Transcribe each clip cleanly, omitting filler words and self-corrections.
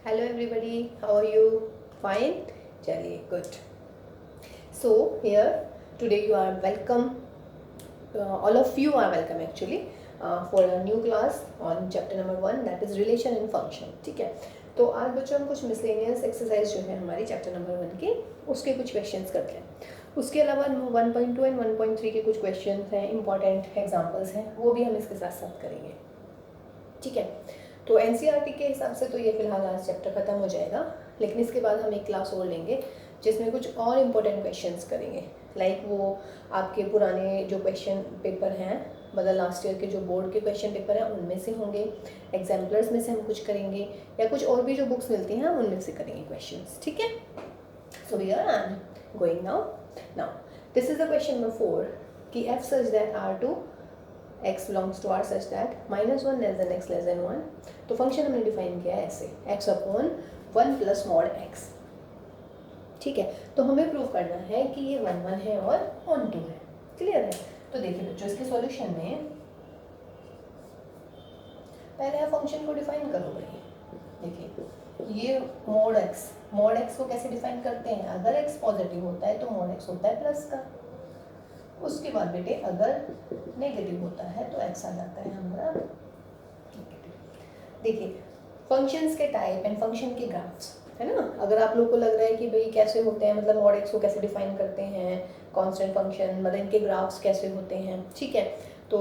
Hello everybody, how are you? Fine? Chaliye, good. So here today you are welcome. All of you are welcome actually for a new class on chapter number 1, that is relation and function. ठीक है, तो आज बच्चों हम कुछ miscellaneous exercise जो है हमारी चैप्टर नंबर 1 के उसके कुछ क्वेश्चंस करते हैं. उसके अलावा 1.2 एंड 1.3 के कुछ क्वेश्चंस हैं, इंपॉर्टेंट एग्जांपल्स हैं, वो भी हम इसके साथ साथ करेंगे. ठीक है, तो एनसीईआरटी के हिसाब से तो ये फिलहाल आज चैप्टर ख़त्म हो जाएगा, लेकिन इसके बाद हम एक क्लास और लेंगे जिसमें कुछ और इम्पोर्टेंट क्वेश्चंस करेंगे. लाइक वो आपके पुराने जो क्वेश्चन पेपर हैं, मतलब लास्ट ईयर के जो बोर्ड के क्वेश्चन पेपर हैं उनमें से होंगे, एग्जाम्पलर्स में से हम कुछ करेंगे, या कुछ और भी जो बुक्स मिलती हैं हम उनमें से करेंगे क्वेश्चंस. ठीक है, so we are I am going now. This is the question number 4 कि f such that R2 x belongs to R such that -1 less than x less than 1. तो फंक्शन हमने डिफाइन किया है ऐसे, x upon 1 plus mod x. ठीक है, तो हमें प्रूव करना है कि ये 1 1 है और ऑन 2 है. क्लियर है? तो देखिए बच्चों, इसके सॉल्यूशन में पहले आप फंक्शन को डिफाइन करो भाई. देखिए ये मॉड x को कैसे डिफाइन करते हैं? अगर x पॉजिटिव होता है तो मॉड x होता है प्लस का. उसके बाद बेटे अगर नेगेटिव होता है तो x आ जाता है हमारा नेगेटिव. देखिए फंक्शंस के टाइप एंड फंक्शन के ग्राफ्स है ना. अगर आप लोग को लग रहा है कि भाई कैसे होते हैं, मतलब मॉड x को कैसे डिफाइन करते हैं, कांस्टेंट फंक्शन, मतलब इनके ग्राफ्स कैसे होते हैं, ठीक है, तो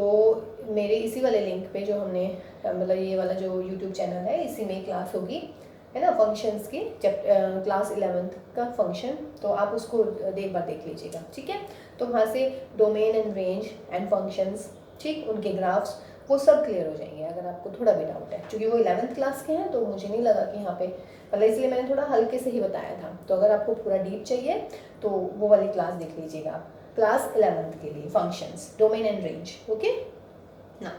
मेरे इसी वाले लिंक पे जो हमने मतलब ये वाला जो यूट्यूब चैनल है इसी में क्लास होगी है ना, फंक्शंस की क्लास 11th का फंक्शन, तो आप उसको एक बार देख लीजिएगा. ठीक है, तो वहाँ से domain and range and functions, ठीक, उनके ग्राफ्स वो सब क्लियर हो जाएंगे अगर आपको थोड़ा भी डाउट है. क्योंकि वो 11th क्लास के हैं तो मुझे नहीं लगा कि यहाँ पे, मतलब इसलिए मैंने थोड़ा हल्के से ही बताया था. तो अगर आपको पूरा डीप चाहिए तो वो वाली क्लास देख लीजिएगा आप, क्लास 11th के लिए functions, domain and range. Okay ना,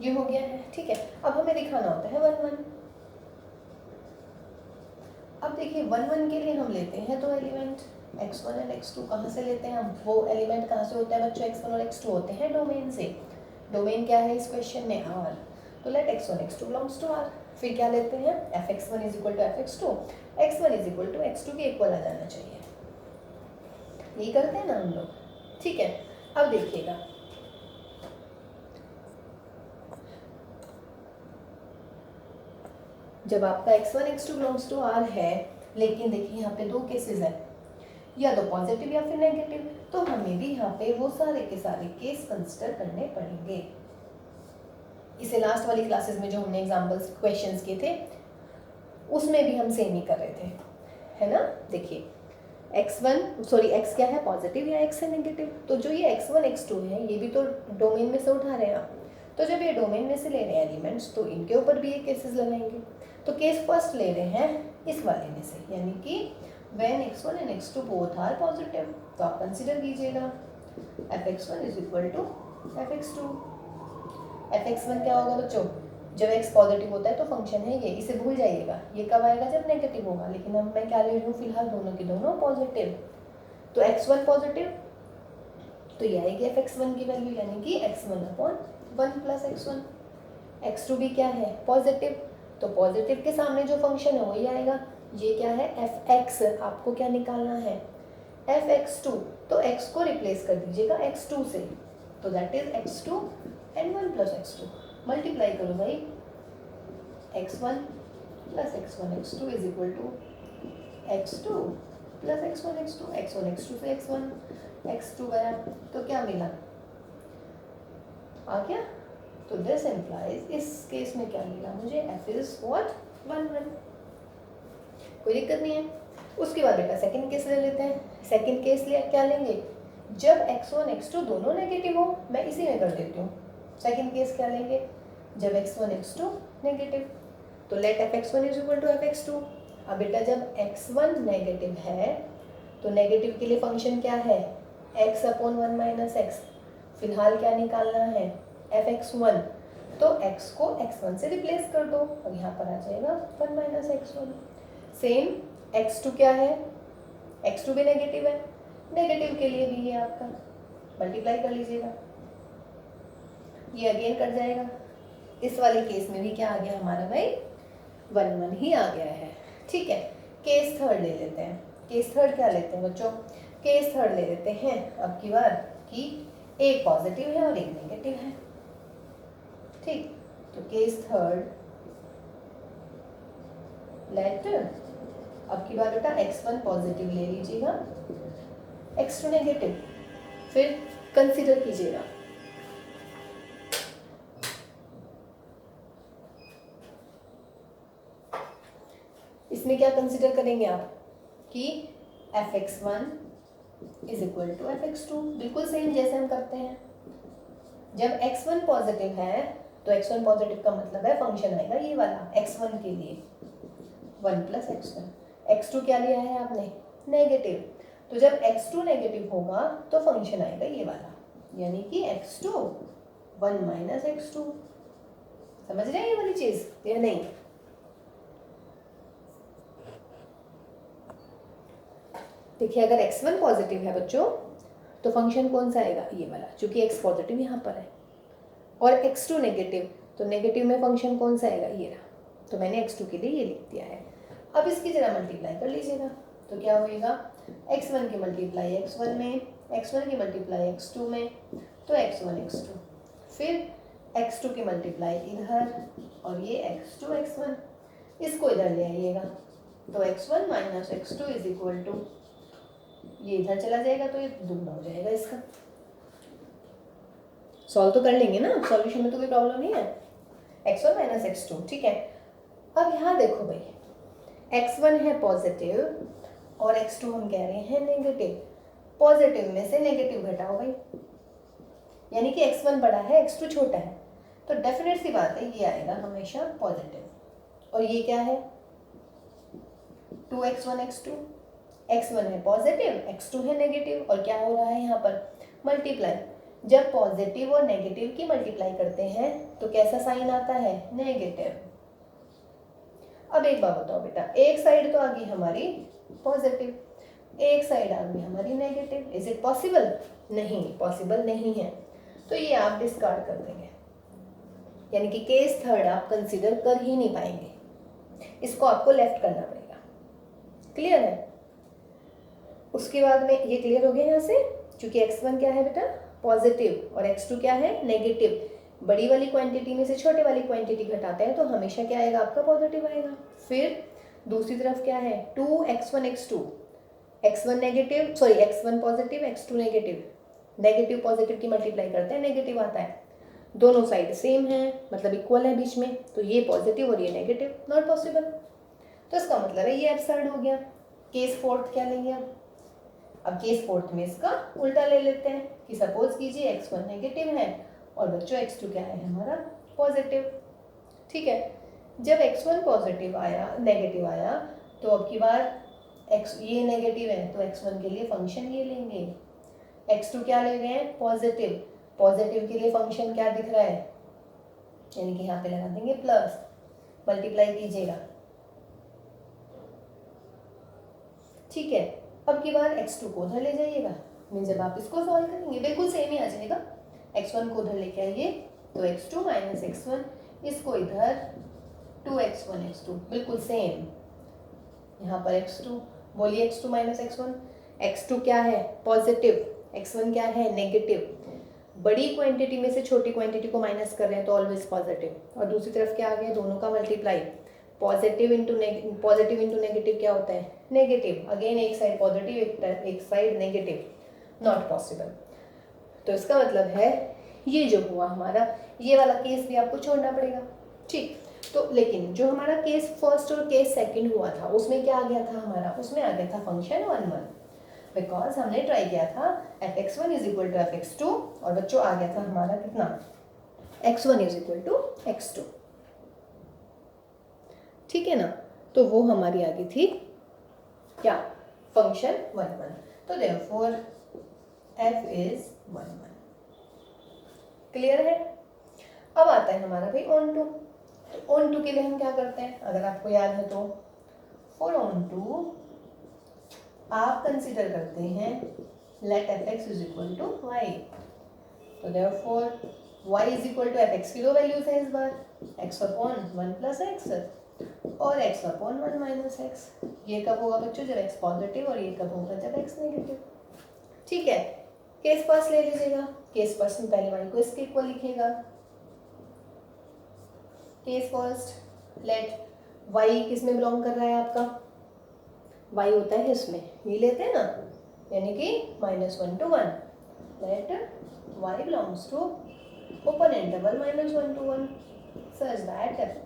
ये हो गया है. ठीक है, अब हमें दिखाना होता है 1 1. अब देखिए 1 1 के लिए हम लेते हैं तो एलिमेंट x1 एंड x2. कहाँ से लेते हैं हम? वो एलिमेंट कहाँ से होता है बच्चों? x1 और x2 होते हैं डोमेन से. डोमेन क्या है इस क्वेश्चन में? R. तो late x1 x2 belongs to R. फिर क्या लेते हैं? fx1 is equal to fx2. x1 is equal to x2 के इक्वल आ जाना चाहिए. यही करते हैं ना हम लोग. ठीक है, अब देखिएगा जब आपका x1 x2 belongs to R है, लेकिन देखिए यहाँ पे दो केसेस हैं, या तो पॉजिटिव या फिर नेगेटिव, तो हमें भी यहाँ पे वो सारे के सारे केस कंसिडर करने पड़ेंगे. इसे लास्ट वाली क्लासेस में जो हमने एग्जांपल्स क्वेश्चंस किए थे उसमें भी हम सेम ही कर रहे थे, है ना. देखिए x क्या है? पॉजिटिव या x है नेगेटिव. तो जो ये x1 x2 है ये भी तो डोमेन में से उठा रहे हैं आप. तो जब ये डोमेन में से ले रहे हैं एलिमेंट्स तो इनके ऊपर भी ये केसेस लगाएंगे. तो केस फर्स्ट ले रहे हैं इस वाले में से, यानी कि when x1 and x2 both are positive, तो आप कंसिडर कीजिएगा fx1 is equal to fx2. fx1 क्या होगा बच्चों? जब x पॉजिटिव होता है तो फंक्शन है ये, इसे भूल जाइएगा. ये कब आएगा? जब नेगेटिव होगा. लेकिन अब मैं क्या ले रही हूँ फिलहाल? दोनों के दोनों पॉजिटिव. तो x1 पॉजिटिव तो ये आएगी fx1 की वैल्यू, यानी कि x1 upon 1 plus x1. x2 भी क्या है? पॉजिटिव. तो पॉजिटिव के सामने जो फंक्शन है वही आएगा. ये क्या है? fx. आपको क्या निकालना है? fx2. तो x को रिप्लेस कर दीजिएगा x2 से, तो that is x2 and 1 plus x2. Multiply करो भाई, x1 plus x1 x2 is equal to x2 plus x1 x2. x1 x2 से x1 गया तो क्या मिला? आ गया. तो दिस इम्प्लाइज, इस केस में क्या मिला मुझे? f is what? 1 1. कोई दिक्कत नहीं है. उसके बाद बेटा सेकंड केस ले लेते हैं. सेकंड केस लिए क्या लेंगे? जब x1 x2 दोनों नेगेटिव हो. मैं इसी में कर देती हूँ. सेकंड केस क्या लेंगे? जब x1 x2 नेगेटिव. तो late fx1 is equal to fx2. अब बेटा जब x1 नेगेटिव है तो नेगेटिव के लिए फंक्शन क्या है? x upon 1 minus x. फिलहाल क्या निकालना है? fx1. तो x को x1 से रिप्लेस कर दो और यहाँ पर आ जाएगा 1 माइनस x1. सेम x2 क्या है? x2 भी नेगेटिव है. नेगेटिव के लिए भी ये आपका मल्टीप्लाई कर लीजिएगा, ये अगेन कट जाएगा. इस वाले केस में भी क्या आ गया हमारा भाई? 1 1 ही आ गया है। ठीक है, केस थर्ड ले लेते हैं। केस थर्ड क्या लेते हैं बच्चों? केस थर्ड ले लेते हैं अब की बार कि एक पॉजिटिव है और एक नेगेटिव है। ठीक, तो केस थर्ड लेट अब की बार बेटा x1 पॉजिटिव ले लीजिएगा, x2 नेगेटिव, फिर कंसीडर कीजिएगा। इसमें क्या कंसीडर करेंगे आप कि fx1 is equal to fx2, बिल्कुल सेम जैसे हम करते हैं। जब x1 पॉजिटिव है तो x1 पॉजिटिव का मतलब है फंक्शन आएगा ये वाला x1 के लिए 1 प्लस x1। x2 क्या लिया है आपने? नेगेटिव। तो जब x2 नेगेटिव होगा तो फंक्शन आएगा ये वाला, यानी कि x2 1 माइनस x2। समझ रहे हैं ये वाली चीज या नहीं? देखिए, अगर x1 पॉजिटिव है बच्चों तो फंक्शन कौन सा आएगा? ये वाला, क्योंकि x पॉजिटिव यहाँ पर है। और x2 नेगेटिव, तो नेगेटिव में फंक्शन कौन सा आएगा? ये रहा। तो मैंने x2 के लिए ये लिख दिया है। अब इसकी जरा मल्टीप्लाई कर लीजिएगा, तो क्या होएगा? x1 की मल्टीप्लाई x1 में, x1 की मल्टीप्लाई x2 में, तो x1 x2, फिर x2 की मल्टीप्लाई इधर, और ये x2 x1, इसको इधर ले आइएगा, तो x1 minus x2 is equal to, ये इधर चला जाएगा तो ये दुगना हो जाएगा इसका। सॉल्व तो कर लेंगे ना, सॉल्यूशन में तो कोई प्रॉब्लम नहीं है। x1 माइनस x2, ठीक है। अब यहाँ देखो भाई, x1 है पॉजिटिव और x2 हम कह रहे हैं नेगेटिव। पॉजिटिव में से नेगेटिव घटाओ भाई, यानी कि x1 बड़ा है x2 छोटा है, तो डेफिनेट सी बात है ये आएगा हमेशा पॉजिटिव। और ये क्या है? 2x1 x2, x1 है पॉजिटिव, x2 है नेगेटिव, और क्या हो रहा है यहाँ पर? मल्टीप्लाई। जब पॉजिटिव और नेगेटिव की मल्टीप्लाई करते हैं तो कैसा साइन आता है? नेगेटिव। अब एक बात बताओ बेटा, एक साइड तो आ गई हमारी पॉजिटिव, एक साइड आ गई हमारी नेगेटिव। Is it possible? नहीं, पॉसिबल नहीं है। तो ये आप डिस्कार्ड कर देंगे, यानी कि केस थर्ड आप कंसीडर कर ही नहीं पाएंगे, इसको आपको लेफ्ट करना पड़ेगा। क्लियर है? उसके बाद में ये क्लियर हो गया यहाँ से, क्योंकि x1 क्या है बेटा? पॉजिटिव, और x2 क्या है? नेगेटिव। बड़ी वाली क्वांटिटी में से छोटे वाली क्वांटिटी घटाते हैं तो हमेशा क्या आएगा? आपका पॉजिटिव आएगा। फिर दूसरी तरफ क्या है? 2x1 x2, x1 negative, sorry x1 positive x2 negative, negative positive की मल्टीप्लाई करते हैं नेगेटिव आता है। दोनों साइड सेम है, मतलब इक्वल है बीच में, तो ये पॉजिटिव और ये नेगेटिव, नॉट पॉसिबल। तो इसका मतलब है ये एब्सर्ड हो गया। केस फोर्थ क्या लेंगे अब केस फोर्थ में इसका उल्टा ले लेते हैं कि सपोज कीजिए x1 नेगेटिव है और बच्चों x2 क्या है हमारा? पॉजिटिव। ठीक है, जब x1 पॉजिटिव आया, नेगेटिव आया, तो अब की बार ये नेगेटिव है तो x1 के लिए फंक्शन ये लेंगे, x2 क्या ले गए हैं? पॉजिटिव। पॉजिटिव के लिए फंक्शन क्या दिख रहा है? यानी कि यहाँ पे लगा देंगे प्लस, मल्टीप्लाई कीजिएगा। ठीक है, अब की बार x2 को उधर ले जाइएगा, मीन जब आप इसको सॉल्व करेंगे बिल्कुल सेम ही आ जाएगा। x1 को उधर लेके आइए तो x2 माइनस x1, इसको इधर 2x1 x2, बिल्कुल सेम। यहाँ पर x2, बोलिए x2 माइनस x1, x2 क्या है? पॉजिटिव, x1 क्या है? नेगेटिव। बड़ी क्वांटिटी में से छोटी क्वांटिटी को माइनस कर रहे हैं तो ऑलवेज पॉजिटिव, और दूसरी तरफ क्या आ गया? दोनों का मल्टीप्लाई। पॉजिटिव इंटू नेगेटिव क्या होता है? नेगेटिव। अगेन एक साइड पॉजिटिव, एक साइड नेगेटिव, नॉट पॉसिबल। तो इसका मतलब है ये जो हुआ हमारा, ये वाला केस भी आपको छोड़ना पड़ेगा। ठीक, तो लेकिन जो हमारा केस फर्स्ट और केस सेकंड हुआ था उसमें क्या आ गया था हमारा? उसमें आ गया था फंक्शन 1 1, बिकॉज हमने ट्राई किया था fx1 is equal to fx2, और बच्चों आ गया था हमारा कितना? x1 is equal to x2। ठीक है ना? तो वो हमारी आ गई थी क्या? फंक्शन 1 1। तो देयरफॉर f इज 1 1। क्लियर है? अब आता है हमारा भाई ऑन टू। तो ऑन टू के लिए हम क्या करते हैं? अगर आपको याद है तो फॉर ऑन टू आप कंसीडर करते हैं let fx is equal to y। तो therefore y is equal to fx की दो वैल्यूज है इस बार, x अपॉन 1 प्लस x। और x अपॉन 1 माइनस एक्स। ये कब होगा बच्चों? जब x पॉजिटिव, और ये कब होगा? जब x नेगेटिव। ठीक है, केस फर्स्ट ले लीजिएगा। केस फर्स्ट में पहले y को इसके इक्वल लिखिएगा। केस फर्स्ट, लेट y किस में बिलोंग कर रहा है आपका? y होता है इसमें, ये लेते हैं ना, यानी कि -1 to 1। Let y belongs to open interval -1 to 1 such that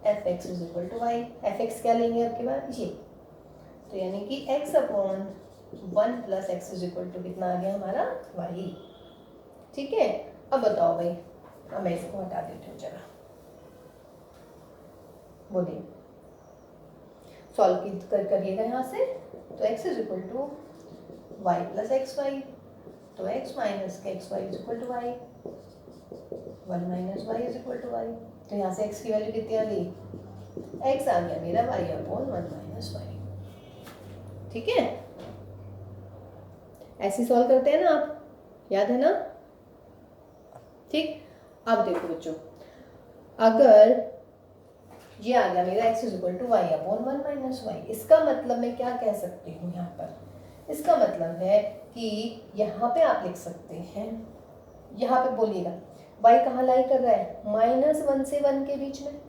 f(x) is equal to y। f(x) क्या लेंगे आपके पास? ये, तो यानी कि x upon 1 plus x is equal to कितना आ गया हमारा? y। ठीक है, अब बताओ भाई, अब मैं इसको हटा देती हूँ जरा, वो दे सॉल्व कर करिएगा यहाँ से। तो x is equal to y plus x y, तो x minus x y is equal to y, 1 minus y is equal to y. तो यहाँ से x की वैल्यू कितनी आ गई? x आ गया मेरा y अपॉन 1 माइनस वाई। ठीक है, ऐसे सॉल्व करते हैं ना आप, याद है ना? ठीक, अब देखो बच्चों, अगर ये आ गया मेरा x is equal to y upon 1 minus y, इसका मतलब मैं क्या कह सकती हूँ यहाँ पर? इसका मतलब है कि यहाँ पे आप लिख सकते हैं, यहाँ पे बोलिएगा y कहाँ लाई कर रहा है? -1 से 1 के बीच में,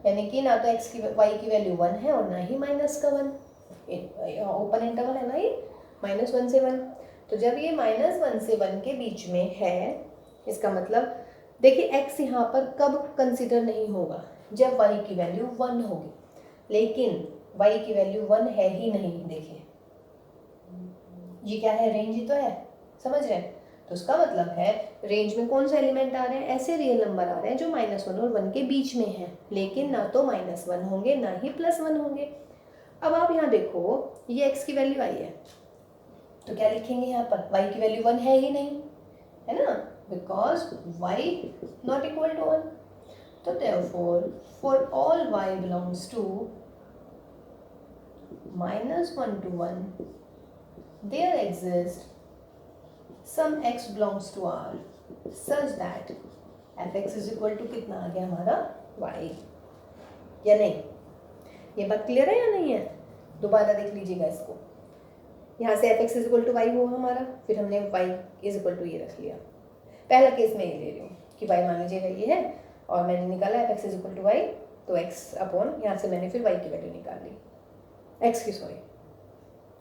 यानी कि ना तो x की y की वैल्यू 1 है और ना ही माइनस का 1। ओपन इंटरवल है ना ये, -1 से 1। तो जब ये -1 से 1 के बीच में है, इसका मतलब देखिए x यहाँ पर कब कंसिडर नहीं होगा? जब y की वैल्यू 1 होगी, लेकिन y की वैल्यू 1 है ही नहीं। देखिए ये क्या है? रेंज ही तो है, समझ रहे हैं? तो उसका मतलब है रेंज में कौन से एलिमेंट आ रहे हैं? ऐसे रियल नंबर आ रहे हैं जो -1 और 1 के बीच में है, लेकिन ना तो -1 होंगे ना ही +1 होंगे। अब आप यहाँ देखो, ये x की वैल्यू आई है, तो क्या लिखेंगे यहाँ पर? y की वैल्यू 1 है ही नहीं, है ना, because y not equal to 1। तो therefore for all y belongs to -1 to 1 there exists some x belongs to r such that f(x) is equal to कितना आ गया हमारा? y। या नहीं? ये बात क्लियर है या नहीं है? दोबारा देख लीजिएगा इसको। यहाँ से f(x) is equal to y हुआ हमारा, फिर हमने y is equal to ये रख लिया। पहला केस मैं ये ले रही हूँ कि y मान लीजिएगा ये है, और मैंने निकाला f(x) is equal to y, तो x अपॉन यहाँ से मैंने फिर y की वैल्यू निकाल ली, x की, सॉरी।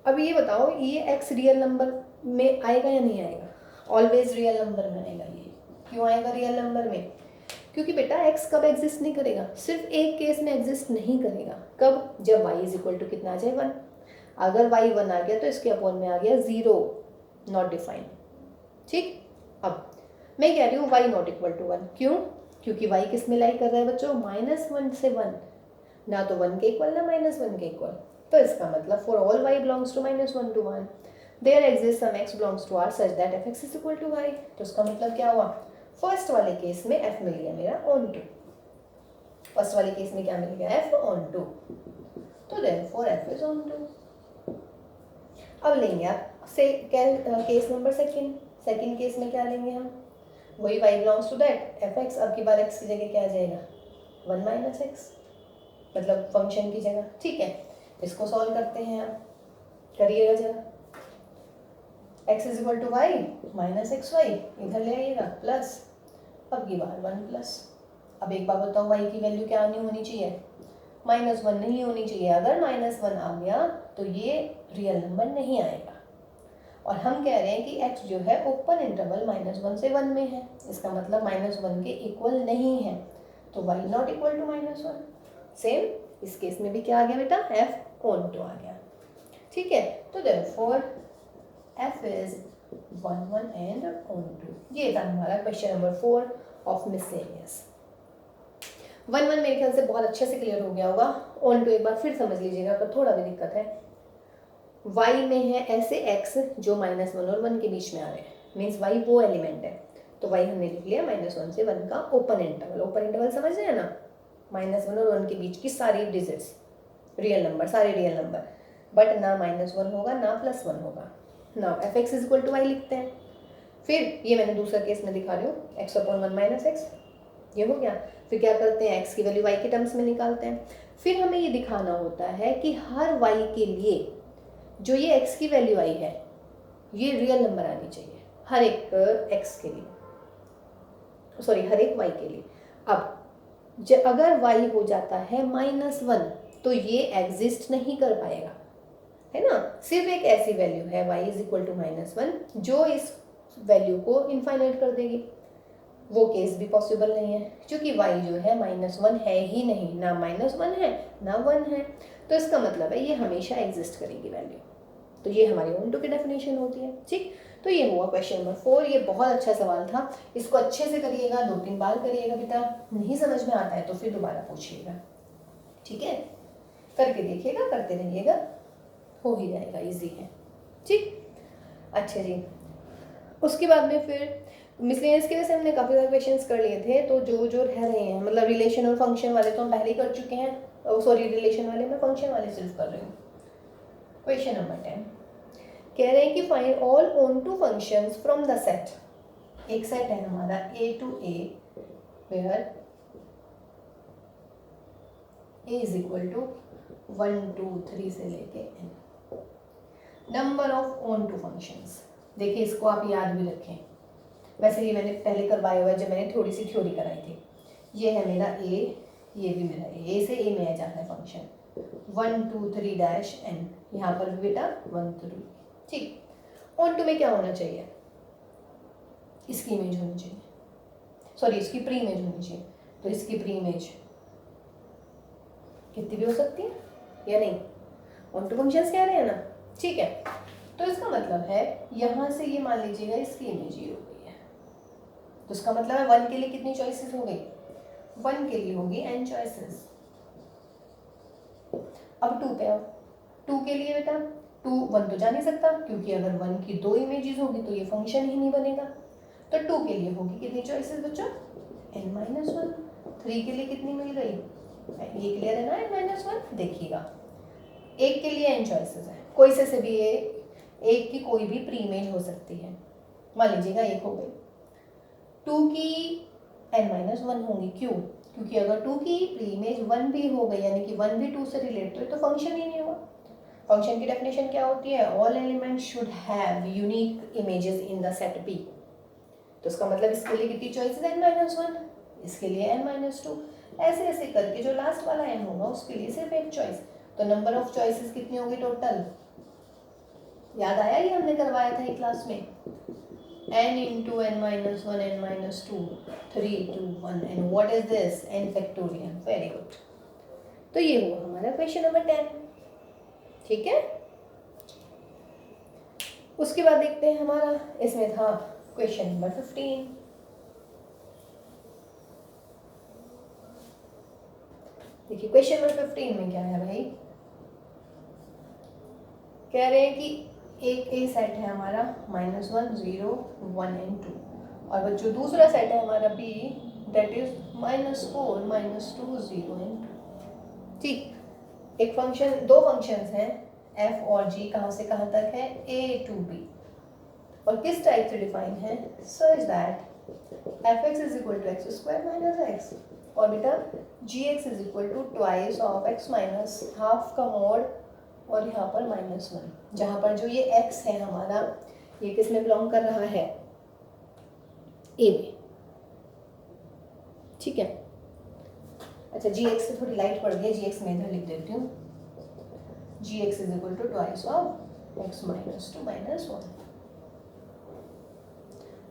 अब ये बताओ, ये x रियल नंबर में आएगा या नहीं आएगा? ऑलवेज रियल नंबर में आएगा। ये क्यों आएगा रियल नंबर में? क्योंकि बेटा x कब एग्जिस्ट नहीं करेगा? सिर्फ एक केस में एग्जिस्ट नहीं करेगा। कब? जब y इज इक्वल टू कितना आ जाए? 1। अगर y 1 आ गया तो इसके अपॉन में आ गया 0, नॉट डिफाइंड। ठीक, अब मैं कह रही हूँ y नॉट इक्वल टू 1। क्यों? क्योंकि y किस में लाई कर रहा है बच्चों? -1 से 1, ना तो 1 के इक्वल ना -1 के इक्वल। तो इसका मतलब for all y belongs to -1 to 1 there exist some x belongs to r such that f(x) is equal to y। तो इसका मतलब क्या हुआ? फर्स्ट वाले केस में f मिल गया मेरा ऑन टू। फर्स्ट वाले केस में क्या मिल गया? f on two. तो therefore f is on two. अब लेंगे आप से केस नंबर सेकंड केस में क्या लेंगे हम? वही y belongs to that f(x), अब की बार x की जगह क्या आ जाएगा? 1 माइनस एक्स, मतलब फंक्शन की जगह। ठीक है, इसको सॉल्व करते हैं आप, करिएगा जरा। x is equal to y minus x y, इधर ले आइएगा प्लस, अब की बार 1 प्लस। अब एक बार बताओ, y की वैल्यू क्या नहीं होनी चाहिए? -1 नहीं होनी चाहिए। अगर -1 आ गया तो ये रियल नंबर नहीं आएगा। और हम कह रहे हैं कि x जो है ओपन इंटरवल -1 से 1 में है, इसका मतलब -1 के इक्वल नहीं है, तो y not equal to -1। Same इस केस में भी क्या आ गया बेटा? f ऑन टू आ गया। ठीक है, तो therefore f is 1 1 and onto. ये था हमारा क्वेश्चन नंबर 4 ऑफ मिसलेनियस। 1 1 मेरे ख्याल से बहुत अच्छे से क्लियर हो गया होगा। ऑन टू एक बार फिर समझ लीजिएगा, अगर थोड़ा भी दिक्कत है। y में है ऐसे x जो -1 और 1 के बीच में आ रहे हैं, मीन्स y वो एलिमेंट है, तो y हमने लिख लिया -1 से 1 का ओपन इंटरवल। ओपन इंटरवल समझ रहे हैं ना? -1 और 1 के बीच की सारी डिजिट्स रियल नंबर, सारे रियल नंबर, बट ना -1 होगा ना +1 होगा। Now f(x) is equal to y लिखते हैं। फिर ये मैंने दूसरा केस में दिखा रही हूँ, x अपॉन 1 माइनस एक्स, ये हो गया। फिर क्या करते हैं, x की वैल्यू y के टर्म्स में निकालते हैं। फिर हमें ये दिखाना होता है कि हर y के लिए जो ये x की वैल्यू आई है ये रियल नंबर आनी चाहिए हर एक x के लिए, सॉरी हर एक y के लिए। अब अगर y हो जाता है -1 तो ये एग्जिस्ट नहीं कर पाएगा, है ना। सिर्फ एक ऐसी वैल्यू है y इज इक्वल टू -1 जो इस वैल्यू को इनफाइनाइट कर देगी। वो केस भी पॉसिबल नहीं है क्योंकि y जो है -1 है ही नहीं, ना -1 है ना 1 है, तो इसका मतलब है ये हमेशा एग्जिस्ट करेगी वैल्यू। तो ये हमारी ON2 की डेफिनेशन होती है। ठीक, तो ये हुआ क्वेश्चन नंबर 4। ये बहुत अच्छा सवाल था, इसको अच्छे से करिएगा, 2-3 बार करिएगा बेटा। नहीं समझ में आता है तो फिर दोबारा पूछिएगा, ठीक है। करके देखिएगा, करते रहिएगा, हो ही जाएगा, इजी है। ठीक, अच्छा जी। उसके बाद में फिर मिसलेनियस के वजह से हमने काफ़ी सारे क्वेश्चंस कर लिए थे, तो जो जो रह रहे हैं मतलब रिलेशन और फंक्शन वाले तो हम पहले ही कर चुके हैं, सॉरी रिलेशन वाले, मैं फंक्शन वाले सिर्फ कर रही हूँ। क्वेश्चन नंबर 10 कह रहे हैं कि find all ON2 functions from the सेट। एक सेट है हमारा A to A where A is equal to 1 2 3 से लेके n number of ON2 functions. देखिए इसको आप याद भी रखें, वैसे ये मैंने पहले करवाया हुआ है जब मैंने थोड़ी सी थ्योरी कराई थी। ये है मेरा A, ये भी मेरा A से A में आ जाता है फंक्शन 1 2 3 डैश n, यहाँ पर भी बेटा 1 3। ठीक, ON2 में क्या होना चाहिए, इसकी इमेज होनी चाहिए, सॉरी इसकी प्री इमेज होनी चाहिए। तो इसकी प्री इमेज कितनी भी हो सकती है या नहीं, ON2 फंक्शंस कह रहे हैं ना, ठीक है। तो इसका मतलब है यहाँ से ये मान लीजिएगा इसकी इमेज ये हो गई है, तो इसका मतलब है 1 के लिए कितनी चॉइसेस हो गई, 1 के लिए होगी n चॉइसेस। अब 2 पे आओ, 2 के लिए बेटा 2 1 तो जा नहीं सकता क्योंकि अगर 1 की 2 इमेजेस होगी तो ये फंक्शन ही नहीं बनेगा। तो 2 के लिए होगी कितनी चॉइसेस बच्चों, n-1। 3 के लिए कितनी मिल गई, ये क्लियर है ना, n-1। देखिएगा एक के लिए n चॉइसेस है, कोई से भी एक की कोई भी प्री इमेज हो सकती है। मान लीजिएगा एक हो गई, 2 की n-1 होंगी, क्यों, क्योंकि अगर 2 की प्री इमेज 1 भी हो गई यानी कि 1 भी 2 से रिलेट तो फंक्शन ही नहीं हुआ। फंक्शन की डेफिनेशन क्या होती है, all elements should have unique images in the set P। तो इसका मतलब इसके लिए कितनी चॉइसेस है, n-1, इसके लिए n-2, ऐसे ऐसे करके जो लास्ट वाला n होगा उसके लिए सिर्फ एक चॉइस। तो नंबर ऑफ चॉइसेस कितनी होगी टोटल, याद आया, ये हमने करवाया था एक क्लास में, n into n-1 n-2 3 2 1 and what is this, n factorial। Very good. तो ये हुआ हमारा क्वेश्चन नंबर 10, ठीक है। उसके बाद देखते हैं हमारा इसमें था क्वेश्चन नंबर 15। देखिए क्वेश्चन नंबर 15 में क्या है भाई, कह रहे हैं कि एक A सेट है हमारा -1 0 1 and 2, और बच्चों दूसरा सेट है हमारा B दैट इज -4 -2 0 and 2। ठीक, एक फंक्शन, दो फंक्शंस हैं f और g, कहाँ से कहाँ तक है, A to B, और किस टाइप से डिफाइन है, such that fx is equal to x square minus x, और बेटा gx is equal to twice of x minus half का मोड, और यहाँ पर -1, जहाँ पर जो ये x है हमारा ये किस में बिलोंग कर रहा है, A में, ठीक है। अच्छा gx से थोड़ी लाइट पड़ गई, gx में इधर लिख देती हूँ, gx is equal to twice of x minus 2 minus 1,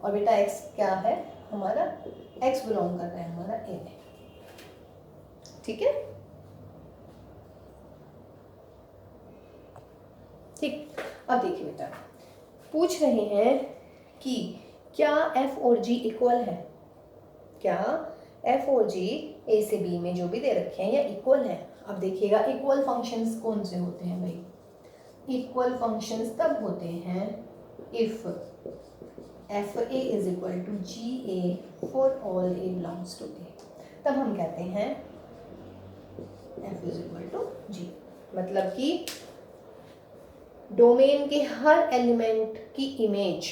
और बेटा x क्या है हमारा, x बिलोंग कर रहा है हमारा A में, ठीक है। ठीक, अब देखिए बेटा पूछ रहे हैं कि क्या f और g इक्वल है, क्या f और g a से b में जो भी दे रखे हैं या इक्वल है। अब देखिएगा इक्वल फंक्शंस कौन से होते हैं भाई, इक्वल फंक्शंस तब होते हैं if f a is equal to g a for all a belongs to a, तब हम कहते हैं f is equal to g, मतलब कि डोमेन के हर एलिमेंट की इमेज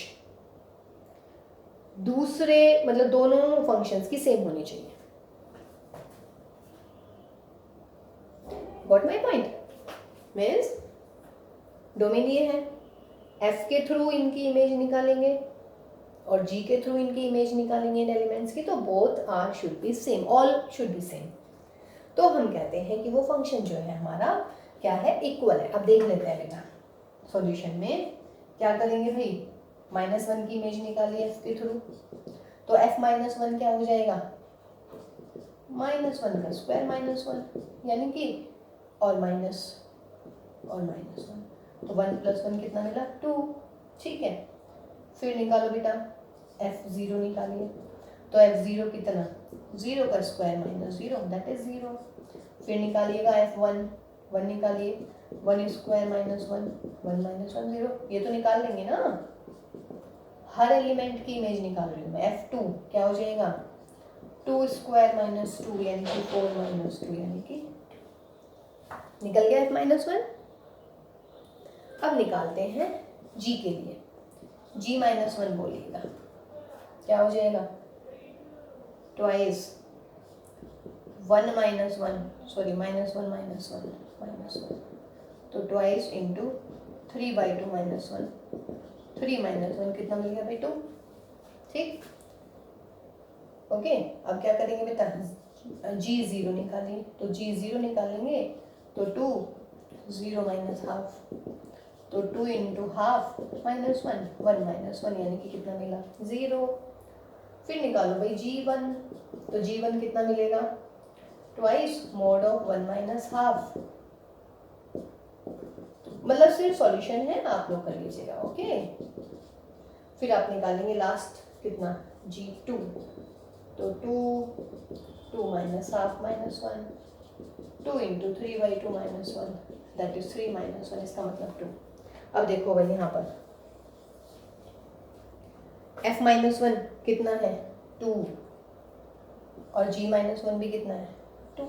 दूसरे मतलब दोनों फंक्शंस की सेम होनी चाहिए। Got my point? Means domain ये है, एफ के थ्रू इनकी इमेज निकालेंगे और जी के थ्रू इनकी इमेज निकालेंगे इन एलिमेंट्स की, तो both are should be same, all should be same. तो हम कहते हैं कि वो फंक्शन जो है हमारा क्या है, इक्वल है। अब देख लेते हैं बेटा सॉल्यूशन में क्या करेंगे भाई, -1 की इमेज निकाली एफ के थ्रू, तो f -1 क्या हो जाएगा, -1 का स्क्वायर -1, यानी कि और -1, तो 1 + 1 कितना मिला, 2। ठीक है, फिर निकालो बेटा f0 निकालिए, तो f0 कितना, 0 का स्क्वायर -0 दैट इज 0। फिर निकालिएगा f1, 1 निकालिए, 1 स्क्वायर -1, 1 -1 0, ये तो निकाल लेंगे ना, हर एलिमेंट की इमेज निकाल रही हूँ मैं। f2 क्या हो जाएगा, 2 स्क्वायर -2 यानी कि 4 -2 यानी कि निकल गया f-1। अब निकालते हैं g के लिए, g -1 बोलिएगा, क्या हो जाएगा, ट्वाइस 1 -1 सॉरी -1 तो ट्वाइस इंटू 3/2 -1, 3 -1 कितना मिल गया भाई, 2। ठीक, ओके। अब क्या करेंगे बेटा, g0 निकालिए, तो g0 निकालेंगे तो 2, 0 -½ तो 2 × ½ -1, 1 -1 यानी कि कितना मिला, 0। फिर निकालो भाई g1, तो g1 कितना मिलेगा, ट्वाइस mod ऑफ 1 ½ मतलब सिर्फ सॉल्यूशन है, आप लोग कर लीजिएगा, ओके। फिर आप निकालेंगे लास्ट कितना, g2, तो 2 -½ -1, 2 × 3/2 -1 दैट इज 3 -1, इसका मतलब 2। अब देखो भाई यहाँ पर f-1 कितना है, 2, और g-1 भी कितना है, 2,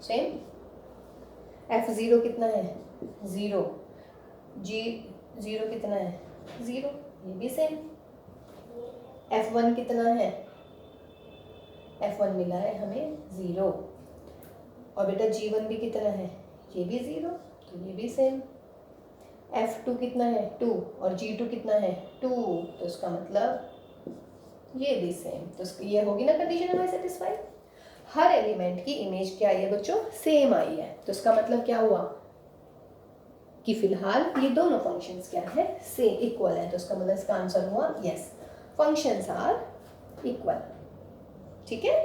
सेम। f0 कितना है, 0, g0 कितना है, 0, ये भी सेम। f1 कितना है, f1 मिला है हमें 0, और बेटा g1 भी कितना है, ये भी 0, तो ये भी सेम। f2 कितना है, 2, और g2 कितना है, 2, तो इसका मतलब ये भी सेम। तो ये होगी ना कंडीशन हमें सेटिस्फाई, हर एलिमेंट की इमेज क्या आई है बच्चों, सेम आई है। तो इसका मतलब क्या हुआ कि फिलहाल ये दोनों फंक्शंस क्या है, से इक्वल है। तो इसका मतलब इसका आंसर हुआ यस, फंक्शंस आर इक्वल। ठीक है,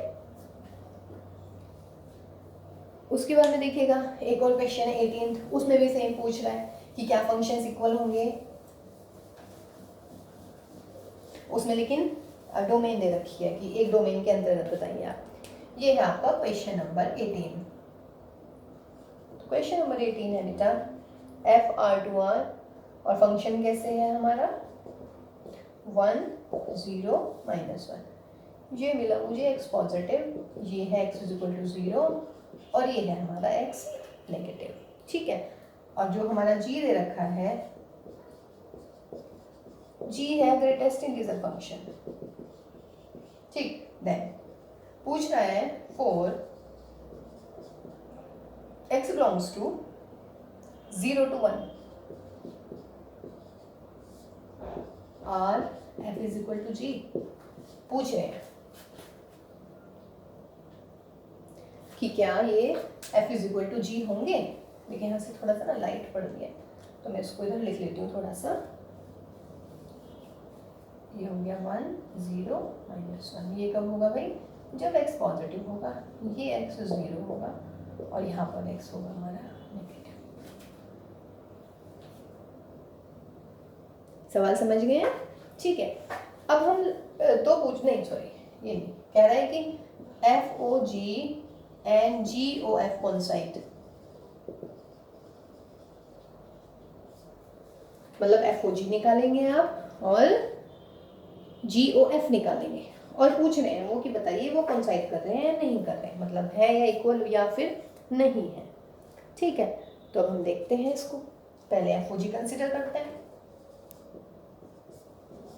उसके बाद में देखिएगा एक और क्वेश्चन है 18th, उसमें भी सेम पूछ रहा है कि क्या फंक्शंस इक्वल होंगे, उसमें लेकिन डोमेन दे रखी है कि एक डोमेन के अंतर्गत बताइए आप। ये है आपका क्वेश्चन नंबर 18। क्वेश्चन नंबर 18 है बेटा f(r)(r) और फंक्शन कैसे है हमारा 1 0 -1। ये मिला मुझे x पॉजिटिव, ये है x = 0 और ये है हमारा x नेगेटिव। ठीक है, और जो हमारा g दे रखा है, g है ग्रेटेस्ट इंटीजर फंक्शन। ठीक, देन पूछ रहा है for x belongs to 0 to 1 और f = g। पूछ रहे हैं कि क्या ये f = g होंगे। देखिए यहाँ से थोड़ा सा ना लाइट पड़ रही है, तो मैं इसको इधर लिख लेती हूँ थोड़ा सा। ये हो गया 1 0 -1। ये कब होगा भाई, जब x पॉजिटिव होगा, ये x 0 होगा और यहाँ पर x होगा हमारा नेगेटिव। सवाल समझ गए हैं? ठीक है, अब हम तो नहीं सॉरी, ये नहीं कह रहा है कि FOG एंड GOF कोइंसाइड, मतलब FOG निकालेंगे आप और GOF निकालेंगे, और पूछ रहे हैं वो कि बताइए वो कोइंसाइड कर रहे हैं या नहीं कर रहे हैं, मतलब है या इक्वल या फिर नहीं है। ठीक है, तो अब हम देखते हैं इसको, पहले FOG कंसिडर करते हैं।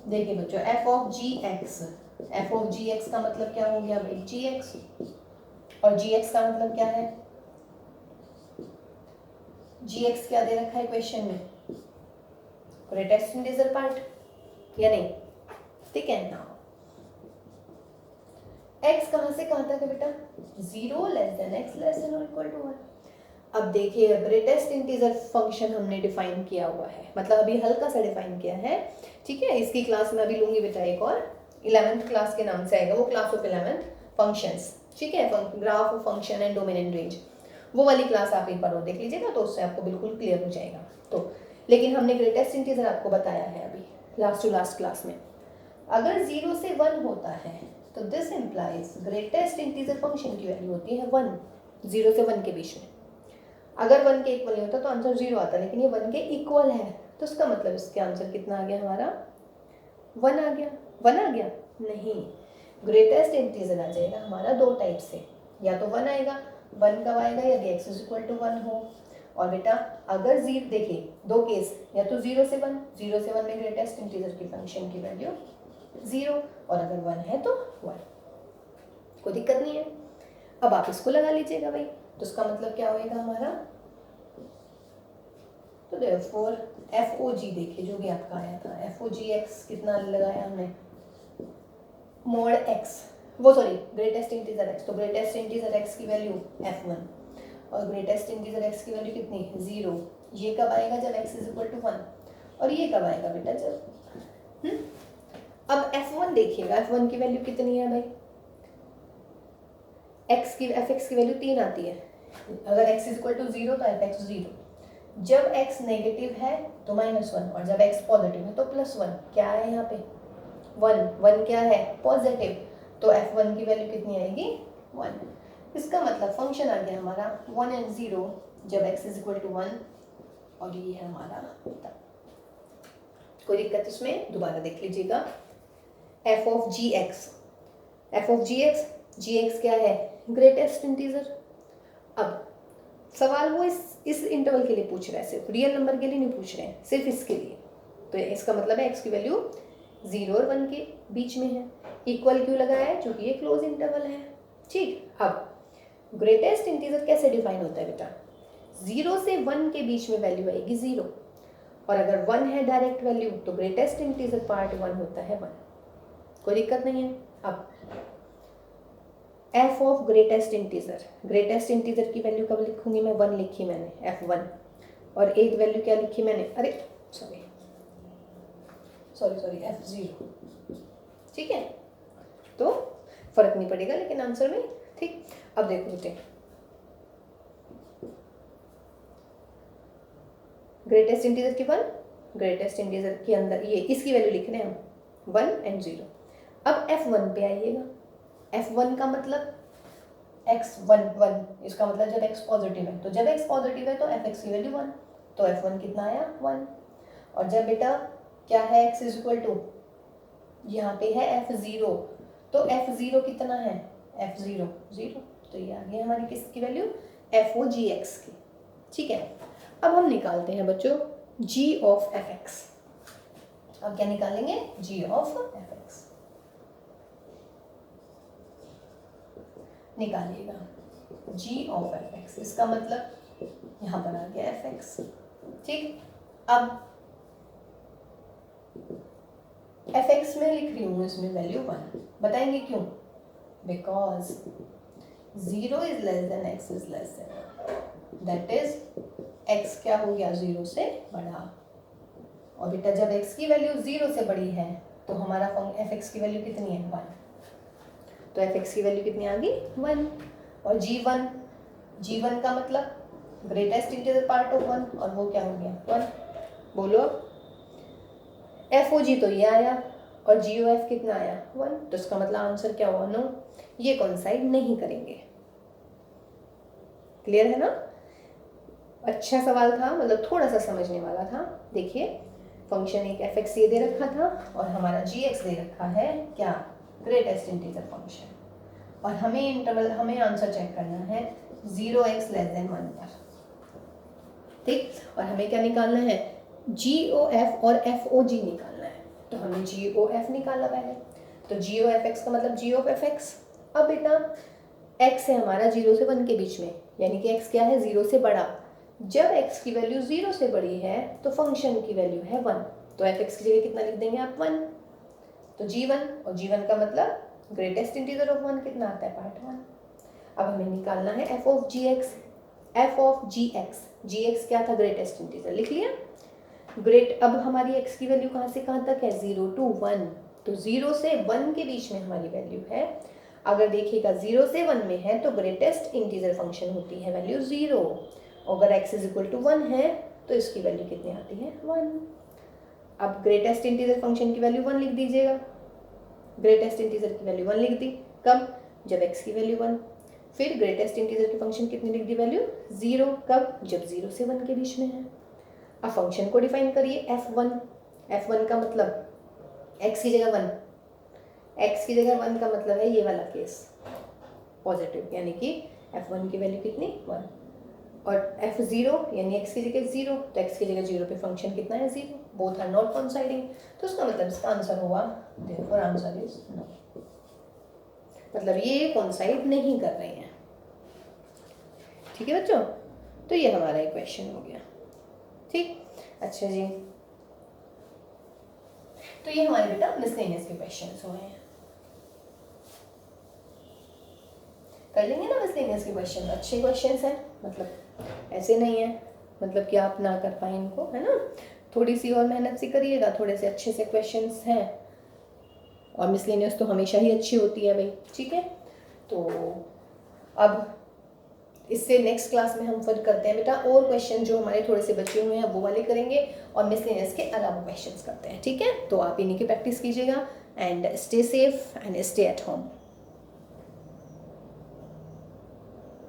देखिए बच्चों f ऑफ gx का मतलब क्या हो गया भाई, gx, और gx का मतलब क्या है, जी एक्स क्या दे रखा है क्वेश्चन में, ग्रेटेस्ट इंटीजर पार्ट या नहीं, ठीक है ना। x कहां से कहां तक है बेटा, 0 less than x less than और इक्वल टू 1। अब देखिए ग्रेटेस्ट इंटीजर फंक्शन हमने डिफाइन किया हुआ है, मतलब अभी हल्का सा डिफाइन किया है, ठीक है। इसकी क्लास में अभी लूंगी बेटा एक और, 11th क्लास के नाम से आएगा वो, क्लास ऑफ 11th फंक्शंस, ठीक है, graph of function and domain and range, वो वाली क्लास आप एक बार और देख लीजिएगा तो उससे आपको बिल्कुल क्लियर हो जाएगा। तो लेकिन हमने ग्रेटेस्ट इंटीजर आपको बताया है अभी लास्ट टू लास्ट क्लास में, अगर 0 से 1 होता है तो this implies greatest integer function की वैल्यू होती है 1, 0 से 1 के बीच में। अगर 1 के इक्वल नहीं होता तो आंसर 0 आता, लेकिन ये 1 के इक्वल है तो उसका मतलब इसके आंसर कितना आ गया हमारा, 1 आ गया। 1 आ गया नहीं, ग्रेटेस्ट इंटीजर आ जाएगा हमारा दो टाइप से, या तो 1 आएगा, 1 कब आएगा यदि x इज इक्वल टू 1 हो, और बेटा अगर जीरो, देखिए दो केस, या तो 0 से 1, 0 से 1 में ग्रेटेस्ट इंटीजर की फंक्शन की वैल्यू 0, और अगर 1 है तो 1, कोई दिक्कत नहीं है। अब आप इसको लगा लीजिएगा भाई, तो इसका मतलब क्या होएगा हमारा, तो देयरफॉर FOG देखिए जो भी आपका आया था, FOGX कितना लगाया हमने, मोड x, वो सॉरी ग्रेटेस्ट इंटीजर x, तो ग्रेटेस्ट इंटीजर x की वैल्यू f1 और ग्रेटेस्ट इंटीजर x की वैल्यू कितनी, 0। ये कब आएगा, जब x इज इक्वल टू 1, और ये कब आएगा बेटा, जब अब f1 देखिएगा, f1 की वैल्यू कितनी है भाई, fx की वैल्यू 3 आती है, अगर x इज इक्वल टू 0 तो fx 0, जब x नेगेटिव है तो -1, और जब x पॉजिटिव है तो +1, क्या है यहाँ पे 1 क्या है पॉजिटिव, तो f1 की वैल्यू कितनी आएगी 1। इसका मतलब फंक्शन आ गया हमारा 1 and 0 जब x इज इक्वल टू 1, और ये है हमारा तब। कोई दिक्कत इसमें, दोबारा देख लीजिएगा, f ऑफ gx क्या है, ग्रेटेस्ट इंटीजर। अब सवाल वो इस इंटरवल के लिए पूछ रहा है, सिर्फ रियल नंबर के लिए नहीं पूछ रहे हैं, सिर्फ इसके लिए, तो इसका मतलब है x की वैल्यू 0 और 1 के बीच में है। इक्वल क्यों लगाया है, क्योंकि ये क्लोज इंटरवल है, ठीक। अब ग्रेटेस्ट इंटीजर कैसे डिफाइन होता है बेटा, 0 से 1 के बीच में वैल्यू आएगी 0, और अगर 1 है डायरेक्ट वैल्यू तो ग्रेटेस्ट इंटीजर पार्ट 1 होता है 1, कोई दिक्कत नहीं है। अब f ऑफ ग्रेटेस्ट इंटीजर की वैल्यू कब लिखूंगी मैं, 1 लिखी मैंने f1, और एक वैल्यू क्या लिखी मैंने, अरे सॉरी f0, ठीक है, तो फर्क नहीं पड़ेगा लेकिन आंसर में, ठीक। अब देखो बेटे, ग्रेटेस्ट इंटीजर की 1, ग्रेटेस्ट इंटीजर के अंदर ये इसकी वैल्यू लिख रहे हैं हम 1 and 0। अब f1 पे आइएगा, f1 का मतलब x1, इसका मतलब जब x पॉजिटिव है, तो जब x पॉजिटिव है तो fx की वैल्यू 1, तो f1 कितना आया 1, और जब बेटा क्या है x इज इक्वल टू, यहाँ पे है f0, तो f0 कितना है, f0 0, तो ये आ गई हमारी किसकी वैल्यू, FOGX की, ठीक है। अब हम निकालते हैं बच्चों g ऑफ fx, अब क्या निकालेंगे, g of fx निकालिएगा, g of fx, इसका मतलब यहाँ पर आ गया fx, ठीक। अब fx में लिख रही हूँ इसमें वैल्यू 1, बताएंगे क्यों, because 0 is less than x is less than, that is x क्या हो गया 0 से बड़ा, और बेटा जब x की वैल्यू 0 से बड़ी है तो हमारा fx की वैल्यू कितनी है 1, तो fx की वैल्यू कितनी आ गई 1, और g1 का मतलब ग्रेटेस्ट इंटीजर पार्ट ऑफ 1, और वो क्या हो गया 1, बोलो FOG तो ये आया, और GOF कितना आया 1, तो इसका मतलब आंसर क्या हुआ, नो, ये कोइंसाइड नहीं करेंगे। क्लियर है ना, अच्छा सवाल था, मतलब थोड़ा सा समझने वाला था। देखिए फंक्शन एक fx ये दे रखा था, और हमारा gx दे रखा है क्या, ग्रेटेस्ट इंटीजर फंक्शन, और हमें आंसर चेक करना है 0x लेस देन 1 पर, ठीक। और हमें क्या निकालना है, GOF और FOG निकालना है, तो हमने GOF निकाला पहले, तो GOFX का मतलब G ऑफ fx। अब बेटा x है हमारा 0 से 1 के बीच में, यानी कि x क्या है 0 से बड़ा, जब x की वैल्यू 0 से बड़ी है तो फंक्शन की वैल्यू है 1, तो f(x) की जगह कितना लिख देंगे आप 1, तो g1, और g1 का मतलब ग्रेटेस्ट इंटीजर ऑफ 1 कितना आता है पार्ट 1। अब हमें निकालना है f ऑफ gx क्या था ग्रेटेस्ट इंटीजर, लिख लिया ग्रेट। अब हमारी x की वैल्यू कहाँ से कहाँ तक है 0 to 1, तो 0 से 1 के बीच में हमारी वैल्यू है। अगर देखिएगा 0 से 1 में है तो ग्रेटेस्ट इंटीजर फंक्शन होती है वैल्यू 0, अगर x इज इक्वल टू 1 है तो इसकी वैल्यू कितनी आती है 1। अब ग्रेटेस्ट इंटीजर फंक्शन की वैल्यू 1 लिख दीजिएगा, ग्रेटेस्ट इंटीजर की वैल्यू 1 लिख दी, कब, जब x की वैल्यू 1। फिर ग्रेटेस्ट इंटीजर की फंक्शन कितनी लिख दी वैल्यू 0, कब, जब 0 से 1 के बीच में है। अब फंक्शन को डिफाइन करिए f1 का मतलब x की जगह 1, x की जगह 1 का मतलब है ये वाला केस पॉजिटिव, यानी कि f1 की वैल्यू कितनी 1, और f0 यानी x की जगह 0, तो x की जगह 0 पे फंक्शन कितना है 0, बोथ आर नॉट कोइंसाइडिंग, तो उसका मतलब इसका आंसर होगा देयरफॉर आंसर इज नो, मतलब ये कोइंसाइड नहीं कर रहे हैं। ठीक है बच्चों, तो ये हमारा एक क्वेश्चन हो गया। ठीक, अच्छा जी, तो ये हमारे बेटा मिसलेनियस के क्वेश्चंस हुए हैं। कर लेंगे ना मिसलेनियस के क्वेश्चन, अच्छे क्वेश्चंस हैं, मतलब ऐसे नहीं है मतलब कि आप ना कर पाए इनको, है ना, थोड़ी सी और मेहनत से करिएगा, थोड़े से अच्छे से क्वेश्चंस हैं, और मिसलेनियस तो हमेशा ही अच्छी होती है भाई। ठीक है, तो अब इससे नेक्स्ट क्लास में हम फिर करते हैं बेटा और क्वेश्चन जो हमारे थोड़े से बचे हुए हैं वो वाले करेंगे, और मिसलेनियस के अलावा क्वेश्चंस करते हैं। ठीक है, तो आप इन्हीं की प्रैक्टिस कीजिएगा, and stay safe and stay at home.